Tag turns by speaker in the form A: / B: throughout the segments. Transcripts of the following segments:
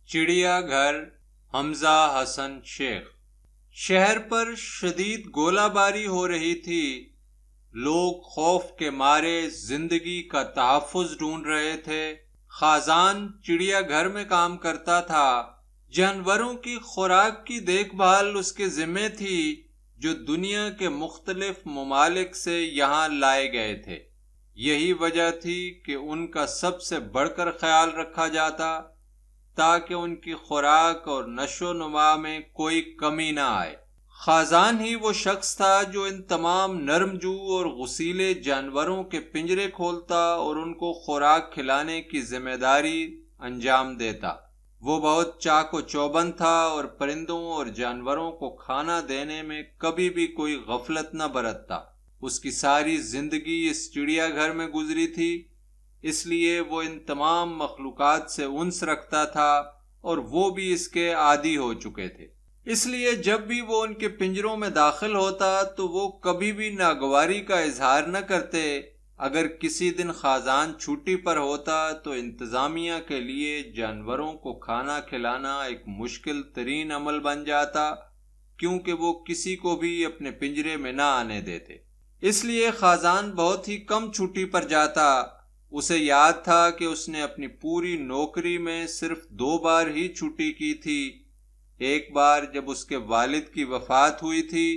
A: چڑیا گھر حمزہ حسن شیخ۔ شہر پر شدید گولہ باری ہو رہی تھی۔ لوگ خوف کے مارے زندگی کا تحفظ ڈھونڈ رہے تھے۔ خازان چڑیا گھر میں کام کرتا تھا۔ جانوروں کی خوراک کی دیکھ بھال اس کے ذمے تھی، جو دنیا کے مختلف ممالک سے یہاں لائے گئے تھے۔ یہی وجہ تھی کہ ان کا سب سے بڑھ کر خیال رکھا جاتا، تاکہ ان کی خوراک اور نشو و نما میں کوئی کمی نہ آئے۔ خازان ہی وہ شخص تھا جو ان تمام نرم جو اور غسیلے جانوروں کے پنجرے کھولتا اور ان کو خوراک کھلانے کی ذمہ داری انجام دیتا۔ وہ بہت چاق و چوبند تھا اور پرندوں اور جانوروں کو کھانا دینے میں کبھی بھی کوئی غفلت نہ برتتا۔ اس کی ساری زندگی اس چڑیا گھر میں گزری تھی، اس لیے وہ ان تمام مخلوقات سے انس رکھتا تھا اور وہ بھی اس کے عادی ہو چکے تھے۔ اس لیے جب بھی وہ ان کے پنجروں میں داخل ہوتا تو وہ کبھی بھی ناگواری کا اظہار نہ کرتے۔ اگر کسی دن خازان چھٹی پر ہوتا تو انتظامیہ کے لیے جانوروں کو کھانا کھلانا ایک مشکل ترین عمل بن جاتا، کیونکہ وہ کسی کو بھی اپنے پنجرے میں نہ آنے دیتے۔ اس لیے خازان بہت ہی کم چھٹی پر جاتا۔ اسے یاد تھا کہ اس نے اپنی پوری نوکری میں صرف 2 بار ہی چھٹی کی تھی۔ ایک بار جب اس کے والد کی وفات ہوئی تھی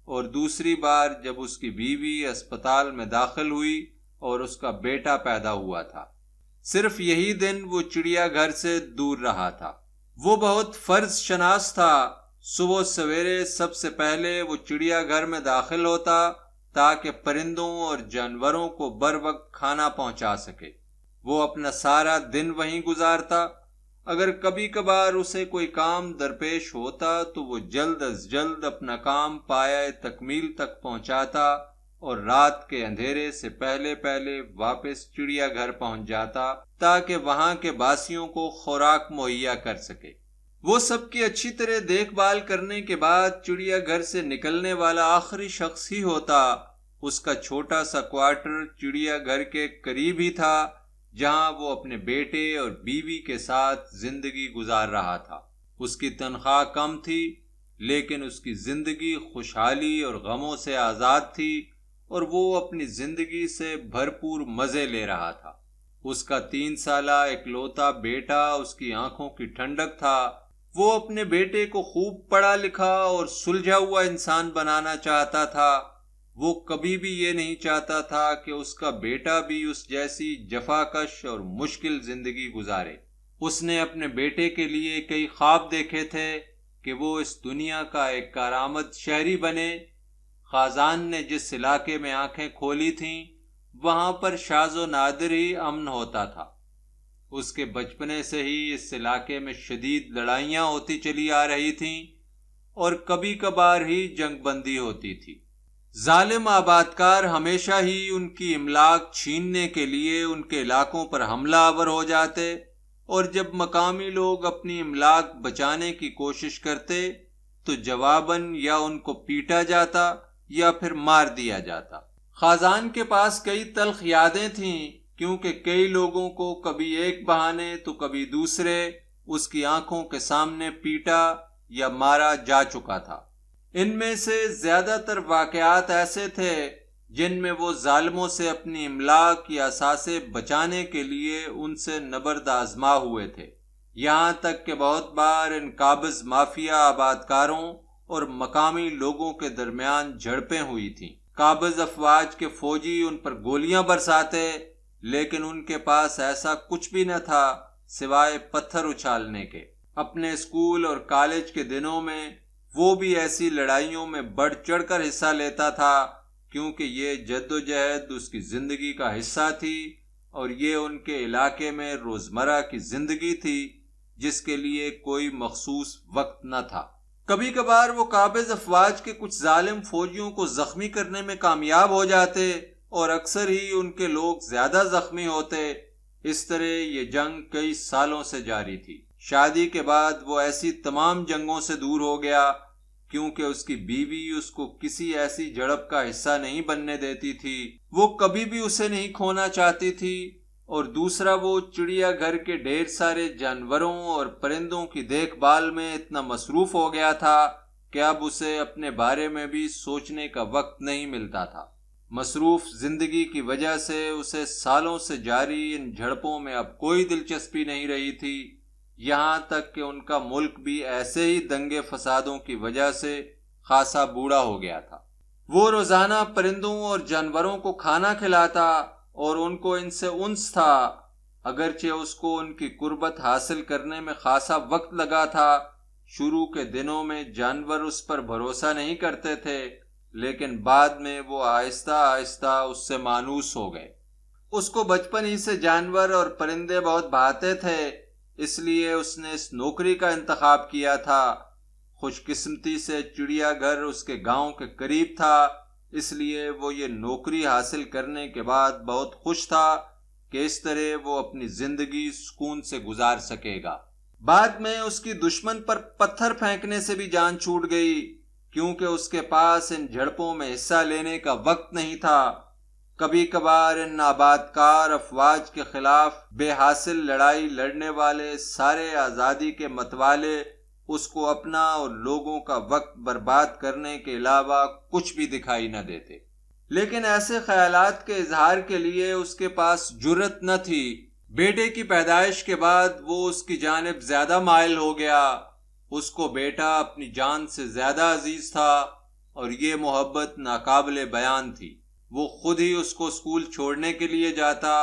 A: اور دوسری بار جب اس کی بیوی اسپتال میں داخل ہوئی اور اس کا بیٹا پیدا ہوا تھا۔ صرف یہی دن وہ چڑیا گھر سے دور رہا تھا۔ وہ بہت فرض شناس تھا۔ صبح سویرے سب سے پہلے وہ چڑیا گھر میں داخل ہوتا تاکہ پرندوں اور جانوروں کو بر وقت کھانا پہنچا سکے۔ وہ اپنا سارا دن وہیں گزارتا۔ اگر کبھی کبھار اسے کوئی کام درپیش ہوتا تو وہ جلد از جلد اپنا کام پایہ تکمیل تک پہنچاتا اور رات کے اندھیرے سے پہلے پہلے واپس چڑیا گھر پہنچ جاتا تاکہ وہاں کے باسیوں کو خوراک مہیا کر سکے۔ وہ سب کی اچھی طرح دیکھ بھال کرنے کے بعد چڑیا گھر سے نکلنے والا آخری شخص ہی ہوتا۔ اس کا چھوٹا سا کوارٹر چڑیا گھر کے قریب ہی تھا، جہاں وہ اپنے بیٹے اور بیوی کے ساتھ زندگی گزار رہا تھا۔ اس کی تنخواہ کم تھی، لیکن اس کی زندگی خوشحالی اور غموں سے آزاد تھی اور وہ اپنی زندگی سے بھرپور مزے لے رہا تھا۔ اس کا 3 سالہ اکلوتا بیٹا اس کی آنکھوں کی ٹھنڈک تھا۔ وہ اپنے بیٹے کو خوب پڑھا لکھا اور سلجھا ہوا انسان بنانا چاہتا تھا۔ وہ کبھی بھی یہ نہیں چاہتا تھا کہ اس کا بیٹا بھی اس جیسی جفاکش اور مشکل زندگی گزارے۔ اس نے اپنے بیٹے کے لیے کئی خواب دیکھے تھے کہ وہ اس دنیا کا ایک کارآمد شہری بنے۔ خازان نے جس علاقے میں آنکھیں کھولی تھیں، وہاں پر شاذ و نادر ہی امن ہوتا تھا۔ اس کے بچپنے سے ہی اس علاقے میں شدید لڑائیاں ہوتی چلی آ رہی تھیں اور کبھی کبھار ہی جنگ بندی ہوتی تھی۔ ظالم آبادکار ہمیشہ ہی ان کی املاک چھیننے کے لیے ان کے علاقوں پر حملہ آور ہو جاتے، اور جب مقامی لوگ اپنی املاک بچانے کی کوشش کرتے تو جواباً یا ان کو پیٹا جاتا یا پھر مار دیا جاتا۔ خازان کے پاس کئی تلخ یادیں تھیں، کیونکہ کئی لوگوں کو کبھی ایک بہانے تو کبھی دوسرے اس کی آنکھوں کے سامنے پیٹا یا مارا جا چکا تھا۔ ان میں سے زیادہ تر واقعات ایسے تھے جن میں وہ ظالموں سے اپنی املاک یا اثاثے بچانے کے لیے ان سے نبرد آزما ہوئے تھے۔ یہاں تک کہ بہت بار ان قابض مافیا آبادکاروں اور مقامی لوگوں کے درمیان جھڑپیں ہوئی تھیں۔ قابض افواج کے فوجی ان پر گولیاں برساتے، لیکن ان کے پاس ایسا کچھ بھی نہ تھا سوائے پتھر اچھالنے کے۔ اپنے اسکول اور کالج کے دنوں میں وہ بھی ایسی لڑائیوں میں بڑھ چڑھ کر حصہ لیتا تھا، کیونکہ یہ جد و جہد اس کی زندگی کا حصہ تھی اور یہ ان کے علاقے میں روزمرہ کی زندگی تھی جس کے لیے کوئی مخصوص وقت نہ تھا۔ کبھی کبھار وہ قابض افواج کے کچھ ظالم فوجیوں کو زخمی کرنے میں کامیاب ہو جاتے اور اکثر ہی ان کے لوگ زیادہ زخمی ہوتے۔ اس طرح یہ جنگ کئی سالوں سے جاری تھی۔ شادی کے بعد وہ ایسی تمام جنگوں سے دور ہو گیا، کیونکہ اس کی بیوی اس کو کسی ایسی جھڑپ کا حصہ نہیں بننے دیتی تھی۔ وہ کبھی بھی اسے نہیں کھونا چاہتی تھی اور دوسرا وہ چڑیا گھر کے ڈھیر سارے جانوروں اور پرندوں کی دیکھ بھال میں اتنا مصروف ہو گیا تھا کہ اب اسے اپنے بارے میں بھی سوچنے کا وقت نہیں ملتا تھا۔ مصروف زندگی کی وجہ سے اسے سالوں سے جاری ان جھڑپوں میں اب کوئی دلچسپی نہیں رہی تھی، یہاں تک کہ ان کا ملک بھی ایسے ہی دنگے فسادوں کی وجہ سے خاصا بوڑھا ہو گیا تھا۔ وہ روزانہ پرندوں اور جانوروں کو کھانا کھلاتا اور ان کو ان سے انس تھا، اگرچہ اس کو ان کی قربت حاصل کرنے میں خاصا وقت لگا تھا۔ شروع کے دنوں میں جانور اس پر بھروسہ نہیں کرتے تھے، لیکن بعد میں وہ آہستہ آہستہ اس سے مانوس ہو گئے۔ اس کو بچپن ہی سے جانور اور پرندے بہت بھاتے تھے، اس لیے اس نے اس نوکری کا انتخاب کیا تھا۔ خوش قسمتی سے چڑیا گھر اس کے گاؤں کے قریب تھا، اس لیے وہ یہ نوکری حاصل کرنے کے بعد بہت خوش تھا کہ اس طرح وہ اپنی زندگی سکون سے گزار سکے گا۔ بعد میں اس کی دشمن پر پتھر پھینکنے سے بھی جان چھوٹ گئی، کیونکہ اس کے پاس ان جھڑپوں میں حصہ لینے کا وقت نہیں تھا۔ کبھی کبھار ان آباد کار افواج کے خلاف بے حاصل لڑائی لڑنے والے سارے آزادی کے متوالے اس کو اپنا اور لوگوں کا وقت برباد کرنے کے علاوہ کچھ بھی دکھائی نہ دیتے، لیکن ایسے خیالات کے اظہار کے لیے اس کے پاس جرأت نہ تھی۔ بیٹے کی پیدائش کے بعد وہ اس کی جانب زیادہ مائل ہو گیا۔ اس کو بیٹا اپنی جان سے زیادہ عزیز تھا اور یہ محبت ناقابل بیان تھی۔ وہ خود ہی اس کو اسکول چھوڑنے کے لیے جاتا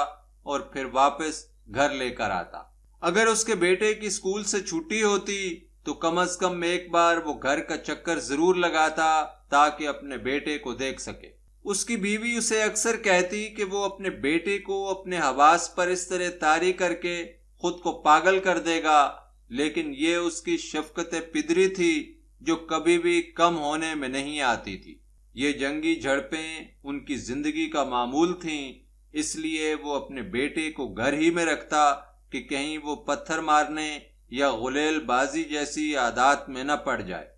A: اور پھر واپس گھر لے کر آتا۔ اگر اس کے بیٹے کی اسکول سے چھٹی ہوتی تو کم از کم ایک بار وہ گھر کا چکر ضرور لگاتا تاکہ اپنے بیٹے کو دیکھ سکے۔ اس کی بیوی اسے اکثر کہتی کہ وہ اپنے بیٹے کو اپنے حواس پر اس طرح طاری کر کے خود کو پاگل کر دے گا، لیکن یہ اس کی شفقت پدری تھی جو کبھی بھی کم ہونے میں نہیں آتی تھی۔ یہ جنگی جھڑپیں ان کی زندگی کا معمول تھیں، اس لیے وہ اپنے بیٹے کو گھر ہی میں رکھتا کہ کہیں وہ پتھر مارنے یا غلیل بازی جیسی عادات میں نہ پڑ جائے۔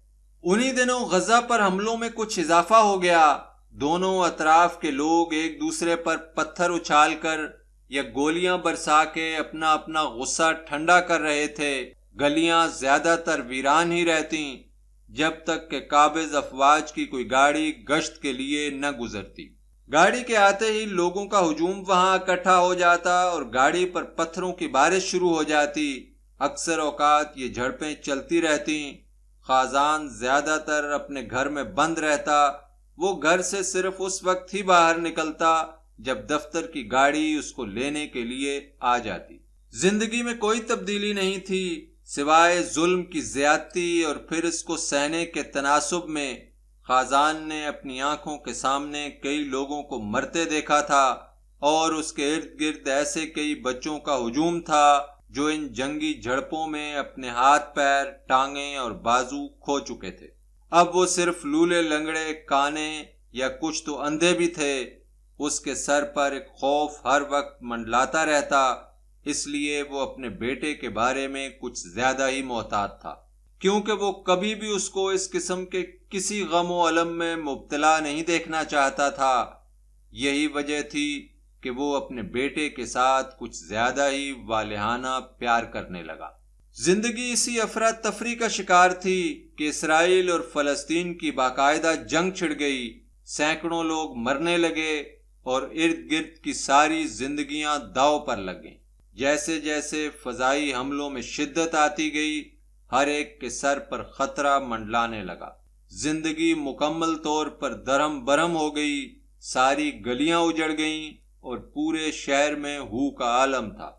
A: انہی دنوں غزہ پر حملوں میں کچھ اضافہ ہو گیا۔ دونوں اطراف کے لوگ ایک دوسرے پر پتھر اچھال کر یا گولیاں برسا کے اپنا اپنا غصہ ٹھنڈا کر رہے تھے۔ گلیاں زیادہ تر ویران ہی رہتیں جب تک کہ قابض افواج کی کوئی گاڑی گشت کے لیے نہ گزرتی۔ گاڑی کے آتے ہی لوگوں کا ہجوم وہاں اکٹھا ہو جاتا اور گاڑی پر پتھروں کی بارش شروع ہو جاتی۔ اکثر اوقات یہ جھڑپیں چلتی رہتی۔ خازان زیادہ تر اپنے گھر میں بند رہتا۔ وہ گھر سے صرف اس وقت ہی باہر نکلتا جب دفتر کی گاڑی اس کو لینے کے لیے آ جاتی۔ زندگی میں کوئی تبدیلی نہیں تھی سوائے ظلم کی زیادتی اور پھر اس کو سہنے کے تناسب میں۔ خازان نے اپنی آنکھوں کے سامنے کئی لوگوں کو مرتے دیکھا تھا اور اس کے ارد گرد ایسے کئی بچوں کا ہجوم تھا جو ان جنگی جھڑپوں میں اپنے ہاتھ پیر ٹانگیں اور بازو کھو چکے تھے۔ اب وہ صرف لولے لنگڑے کانے یا کچھ تو اندھے بھی تھے۔ اس کے سر پر ایک خوف ہر وقت منڈلاتا رہتا، اس لیے وہ اپنے بیٹے کے بارے میں کچھ زیادہ ہی محتاط تھا، کیونکہ وہ کبھی بھی اس کو اس قسم کے کسی غم و الم میں مبتلا نہیں دیکھنا چاہتا تھا۔ یہی وجہ تھی کہ وہ اپنے بیٹے کے ساتھ کچھ زیادہ ہی والہانہ پیار کرنے لگا۔ زندگی اسی افراتفری کا شکار تھی کہ اسرائیل اور فلسطین کی باقاعدہ جنگ چھڑ گئی۔ سینکڑوں لوگ مرنے لگے اور ارد گرد کی ساری زندگیاں داؤ پر لگ گئیں۔ جیسے جیسے فضائی حملوں میں شدت آتی گئی، ہر ایک کے سر پر خطرہ منڈلانے لگا۔ زندگی مکمل طور پر درہم برہم ہو گئی، ساری گلیاں اجڑ گئیں اور پورے شہر میں ہو کا عالم تھا۔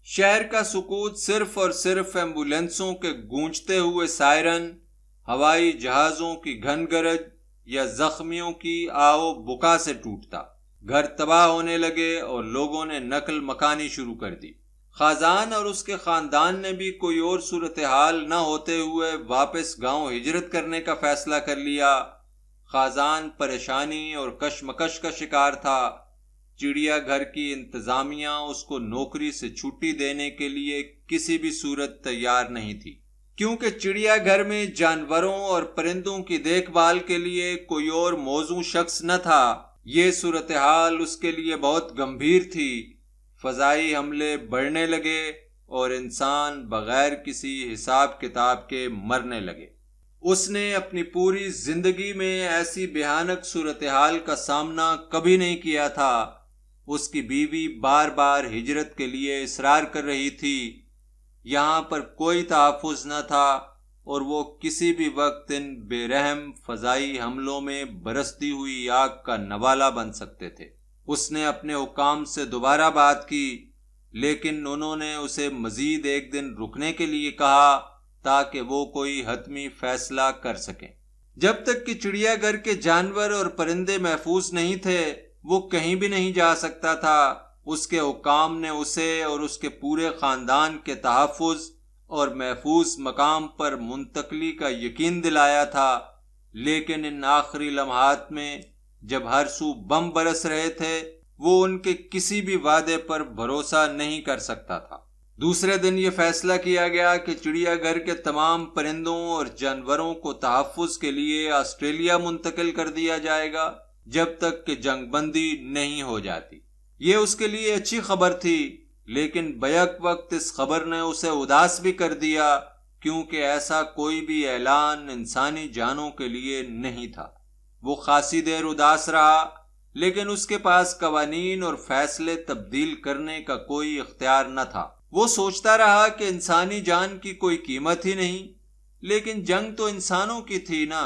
A: شہر کا سکوت صرف اور صرف ایمبولینسوں کے گونجتے ہوئے سائرن، ہوائی جہازوں کی گھن گرج یا زخمیوں کی آہو بکا سے ٹوٹتا۔ گھر تباہ ہونے لگے اور لوگوں نے نقل مکانی شروع کر دی۔ خازان اور اس کے خاندان نے بھی کوئی اور صورتحال نہ ہوتے ہوئے واپس گاؤں ہجرت کرنے کا فیصلہ کر لیا۔ خازان پریشانی اور کشمکش کا شکار تھا۔ چڑیا گھر کی انتظامیہ اس کو نوکری سے چھٹی دینے کے لیے کسی بھی صورت تیار نہیں تھی، کیونکہ چڑیا گھر میں جانوروں اور پرندوں کی دیکھ بھال کے لیے کوئی اور موزوں شخص نہ تھا۔ یہ صورتحال اس کے لیے بہت گمبھیر تھی۔ فضائی حملے بڑھنے لگے اور انسان بغیر کسی حساب کتاب کے مرنے لگے۔ اس نے اپنی پوری زندگی میں ایسی بھیانک صورتحال کا سامنا کبھی نہیں کیا تھا۔ اس کی بیوی بار بار ہجرت کے لیے اصرار کر رہی تھی، یہاں پر کوئی تحفظ نہ تھا اور وہ کسی بھی وقت ان بے رحم فضائی حملوں میں برستی ہوئی آگ کا نوالا بن سکتے تھے۔ اس نے اپنے حکام سے دوبارہ بات کی، لیکن انہوں نے اسے مزید ایک دن رکنے کے لیے کہا تاکہ وہ کوئی حتمی فیصلہ کر سکیں۔ جب تک کہ چڑیا گھر کے جانور اور پرندے محفوظ نہیں تھے وہ کہیں بھی نہیں جا سکتا تھا۔ اس کے حکام نے اسے اور اس کے پورے خاندان کے تحفظ اور محفوظ مقام پر منتقلی کا یقین دلایا تھا، لیکن ان آخری لمحات میں جب ہر سو بم برس رہے تھے وہ ان کے کسی بھی وعدے پر بھروسہ نہیں کر سکتا تھا۔ دوسرے دن یہ فیصلہ کیا گیا کہ چڑیا گھر کے تمام پرندوں اور جانوروں کو تحفظ کے لیے آسٹریلیا منتقل کر دیا جائے گا جب تک کہ جنگ بندی نہیں ہو جاتی۔ یہ اس کے لیے اچھی خبر تھی، لیکن بیک وقت اس خبر نے اسے اداس بھی کر دیا، کیونکہ ایسا کوئی بھی اعلان انسانی جانوں کے لیے نہیں تھا۔ وہ خاصی دیر اداس رہا، لیکن اس کے پاس قوانین اور فیصلے تبدیل کرنے کا کوئی اختیار نہ تھا۔ وہ سوچتا رہا کہ انسانی جان کی کوئی قیمت ہی نہیں، لیکن جنگ تو انسانوں کی تھی نا،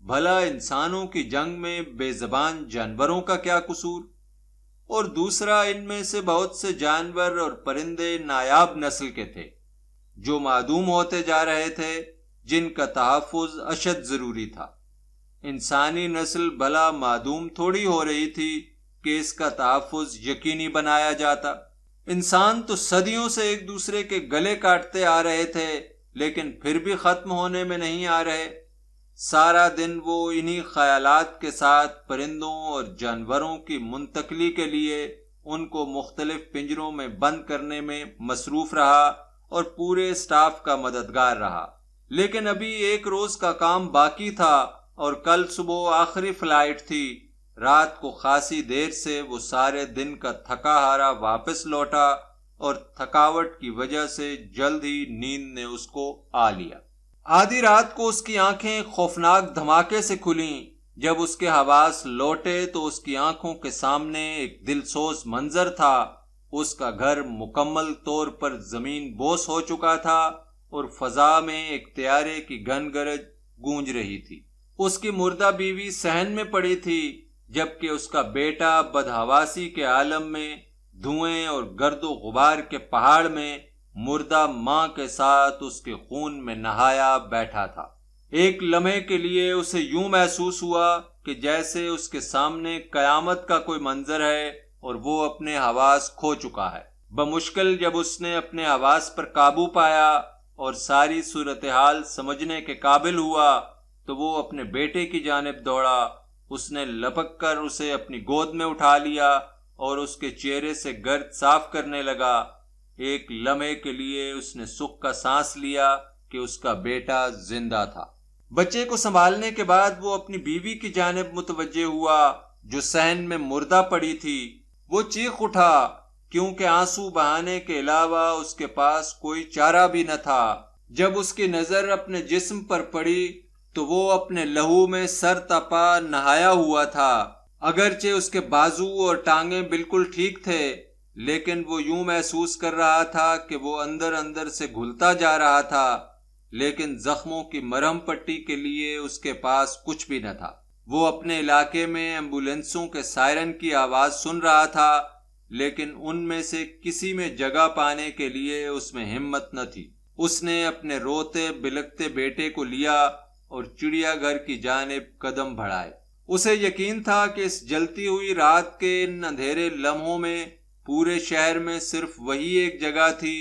A: بھلا انسانوں کی جنگ میں بے زبان جانوروں کا کیا قصور؟ اور دوسرا، ان میں سے بہت سے جانور اور پرندے نایاب نسل کے تھے جو معدوم ہوتے جا رہے تھے، جن کا تحفظ اشد ضروری تھا۔ انسانی نسل بھلا معدوم تھوڑی ہو رہی تھی کہ اس کا تحفظ یقینی بنایا جاتا۔ انسان تو صدیوں سے ایک دوسرے کے گلے کاٹتے آ رہے تھے، لیکن پھر بھی ختم ہونے میں نہیں آ رہے۔ سارا دن وہ انہی خیالات کے ساتھ پرندوں اور جانوروں کی منتقلی کے لیے ان کو مختلف پنجروں میں بند کرنے میں مصروف رہا اور پورے اسٹاف کا مددگار رہا۔ لیکن ابھی ایک روز کا کام باقی تھا اور کل صبح آخری فلائٹ تھی۔ رات کو خاصی دیر سے وہ سارے دن کا تھکا ہارا واپس لوٹا اور تھکاوٹ کی وجہ سے جلد ہی نیند نے اس کو آ لیا۔ آدھی رات کو اس کی آنکھیں خوفناک دھماکے سے کھلیں۔ جب اس کے حواس لوٹے تو اس کی آنکھوں کے سامنے ایک دلسوز منظر تھا۔ اس کا گھر مکمل طور پر زمین بوس ہو چکا تھا اور فضا میں ایک طیارے کی گن گرج گونج رہی تھی۔ اس کی مردہ بیوی صحن میں پڑی تھی، جبکہ اس کا بیٹا بدحواسی کے عالم میں دھوئیں اور گرد و غبار کے پہاڑ میں مردہ ماں کے ساتھ اس کے خون میں نہایا بیٹھا تھا۔ ایک لمحے کے لیے اسے یوں محسوس ہوا کہ جیسے اس کے سامنے قیامت کا کوئی منظر ہے اور وہ اپنے حواس کھو چکا ہے۔ بمشکل جب اس نے اپنے حواس پر قابو پایا اور ساری صورتحال سمجھنے کے قابل ہوا تو وہ اپنے بیٹے کی جانب دوڑا۔ اس نے لپک کر اسے اپنی گود میں اٹھا لیا اور اس کے چہرے سے گرد صاف کرنے لگا۔ ایک لمحے کے لیے اس نے سکھ کا سانس لیا کہ اس کا بیٹا زندہ تھا۔ بچے کو سنبھالنے کے بعد وہ اپنی بیوی کی جانب متوجہ ہوا جو صحن میں مردہ پڑی تھی۔ وہ چیخ اٹھا کیونکہ آنسو بہانے کے علاوہ اس کے پاس کوئی چارہ بھی نہ تھا۔ جب اس کی نظر اپنے جسم پر پڑی تو وہ اپنے لہو میں سر تپا نہایا ہوا تھا۔ اگرچہ اس کے بازو اور ٹانگیں بالکل ٹھیک تھے، لیکن وہ یوں محسوس کر رہا تھا کہ وہ اندر اندر سے گھلتا جا رہا تھا، لیکن زخموں کی مرہم پٹی کے لیے اس کے پاس کچھ بھی نہ تھا۔ وہ اپنے علاقے میں ایمبولینسوں کے سائرن کی آواز سن رہا تھا، لیکن ان میں سے کسی میں جگہ پانے کے لیے اس میں ہمت نہ تھی۔ اس نے اپنے روتے بلکتے بیٹے کو لیا اور چڑیا گھر کی جانب قدم بڑھائے۔ اسے یقین تھا کہ اس جلتی ہوئی رات کے ان اندھیرے لمحوں میں پورے شہر میں صرف وہی ایک جگہ تھی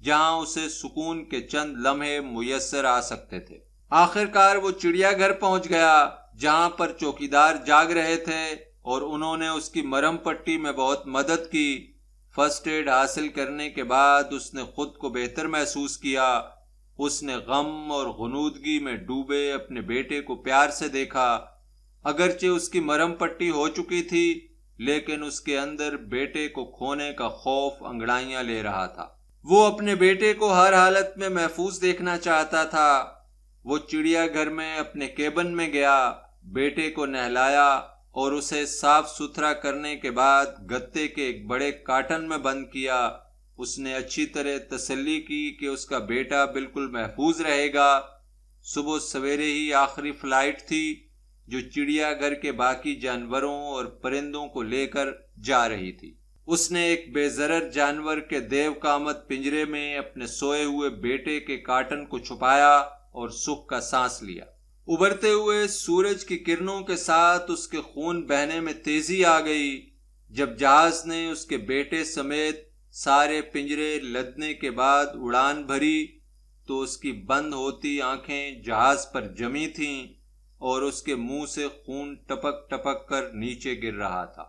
A: جہاں اسے سکون کے چند لمحے میسر آ سکتے تھے۔ آخر کار وہ چڑیا گھر پہنچ گیا جہاں پر چوکیدار جاگ رہے تھے اور انہوں نے اس کی مرہم پٹی میں بہت مدد کی۔ فرسٹ ایڈ حاصل کرنے کے بعد اس نے خود کو بہتر محسوس کیا۔ اس نے غم اور غنودگی میں ڈوبے اپنے بیٹے کو پیار سے دیکھا۔ اگرچہ اس کی مرہم پٹی ہو چکی تھی لیکن اس کے اندر بیٹے کو کھونے کا خوف انگڑائیاں لے رہا تھا۔ وہ اپنے بیٹے کو ہر حالت میں محفوظ دیکھنا چاہتا تھا۔ وہ چڑیا گھر میں اپنے کیبن میں گیا، بیٹے کو نہلایا اور اسے صاف ستھرا کرنے کے بعد گتے کے ایک بڑے کارٹن میں بند کیا۔ اس نے اچھی طرح تسلی کی کہ اس کا بیٹا بالکل محفوظ رہے گا۔ صبح سویرے ہی آخری فلائٹ تھی جو چڑیا گھر کے باقی جانوروں اور پرندوں کو لے کر جا رہی تھی۔ اس نے ایک بے ضرر جانور کے دیو کامت پنجرے میں اپنے سوئے ہوئے بیٹے کے کارٹن کو چھپایا اور سکھ کا سانس لیا۔ ابھرتے ہوئے سورج کی کرنوں کے ساتھ اس کے خون بہنے میں تیزی آ گئی۔ جب جہاز نے اس کے بیٹے سمیت سارے پنجرے لدنے کے بعد اڑان بھری تو اس کی بند ہوتی آنکھیں جہاز پر جمی تھیں اور اس کے منہ سے خون ٹپک ٹپک کر نیچے گر رہا تھا۔